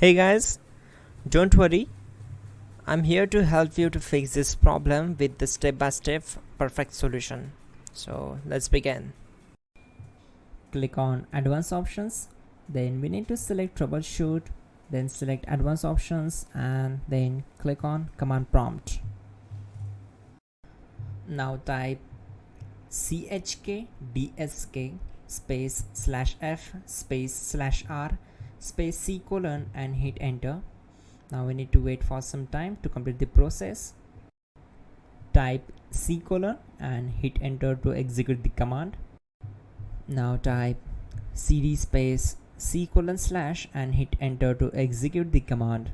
Hey guys, don't worry, I'm here to help you to fix this problem with the step-by-step perfect solution. So let's begin. Click on advanced options, then we need to select troubleshoot, then select advanced options and then click on command prompt. Now type chkdsk space /f space /r space c colon and hit enter. Now we need to wait for some time to complete the process. Type c colon and hit enter to execute the command. Now type cd space c colon / and hit enter to execute the command.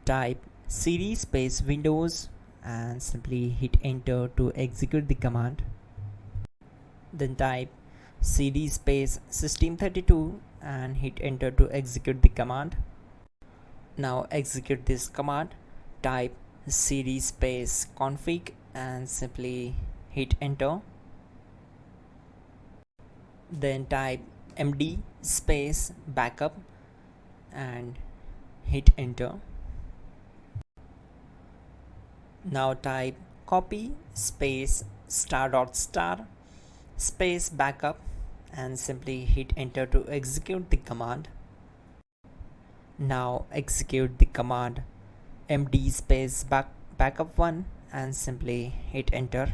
Type cd space windows and simply hit enter to execute the command. Then type cd space system32 and hit enter to execute the command. Now execute this command. Type cd space config and simply hit enter. Then type md space backup and hit enter. Now type copy space ** space backup and simply hit enter to execute the command. Now execute the command md space backup1 and simply hit enter.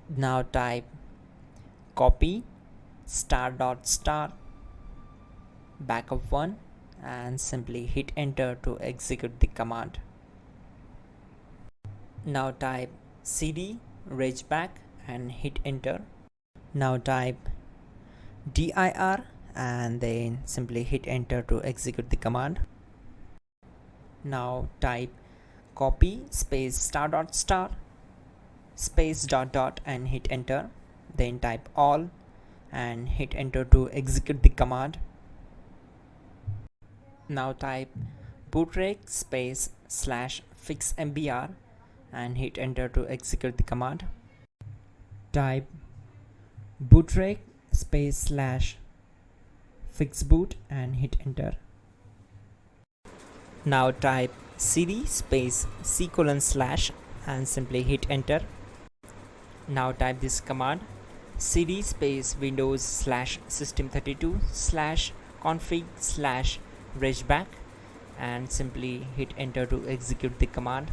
Now type copy ** backup1 and simply hit enter to execute the command. Now type cd regback and hit enter. Now type dir and then simply hit enter to execute the command. Now type copy space ** space ... and hit enter. Then type all and hit enter to execute the command. Now type bootrec space /fixmbr and hit enter to execute the command. Type bootrec space /fixboot and hit enter. Now type cd space c colon / and simply hit enter. Now type this command cd space windows /system32 /config /regback and simply hit enter to execute the command.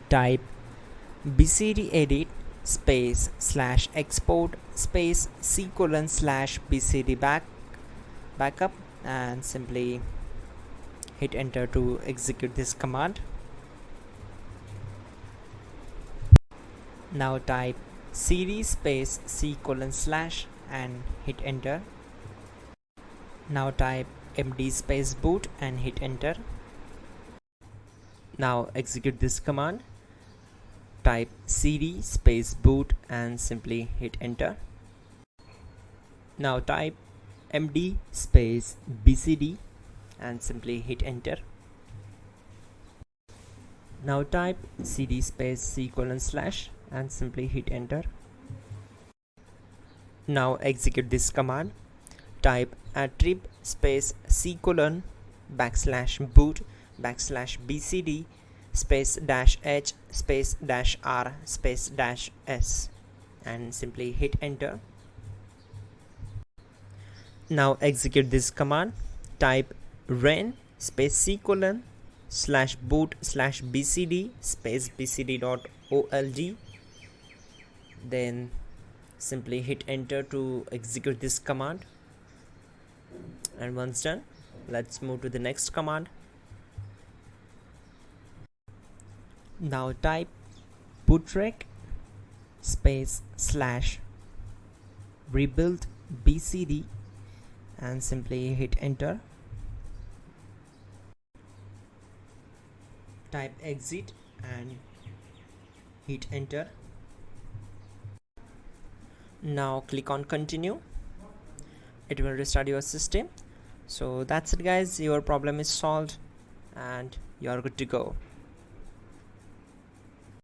Type bcdedit space /export space c colon /bcd backup and simply hit enter to execute this command. Now type cd space c colon / and hit enter. Now type md space boot and hit enter. Now execute this command. Type cd space boot and simply hit enter. Now type md space bcd and simply hit enter. Now type cd space c colon / and simply hit enter. Now execute this command. Type attrib space c colon /boot /bcd space -h space -r space -s and simply hit enter. Now execute this command. Type ren space c colon /boot /bcd space bcd.old. Then simply hit enter to execute this command. And once done, let's move to the next command. Now type bootrec space /rebuildbcd and simply hit enter. Type exit and hit enter. Now click on continue. It will restart your system. So that's it guys, your problem is solved and you are good to go.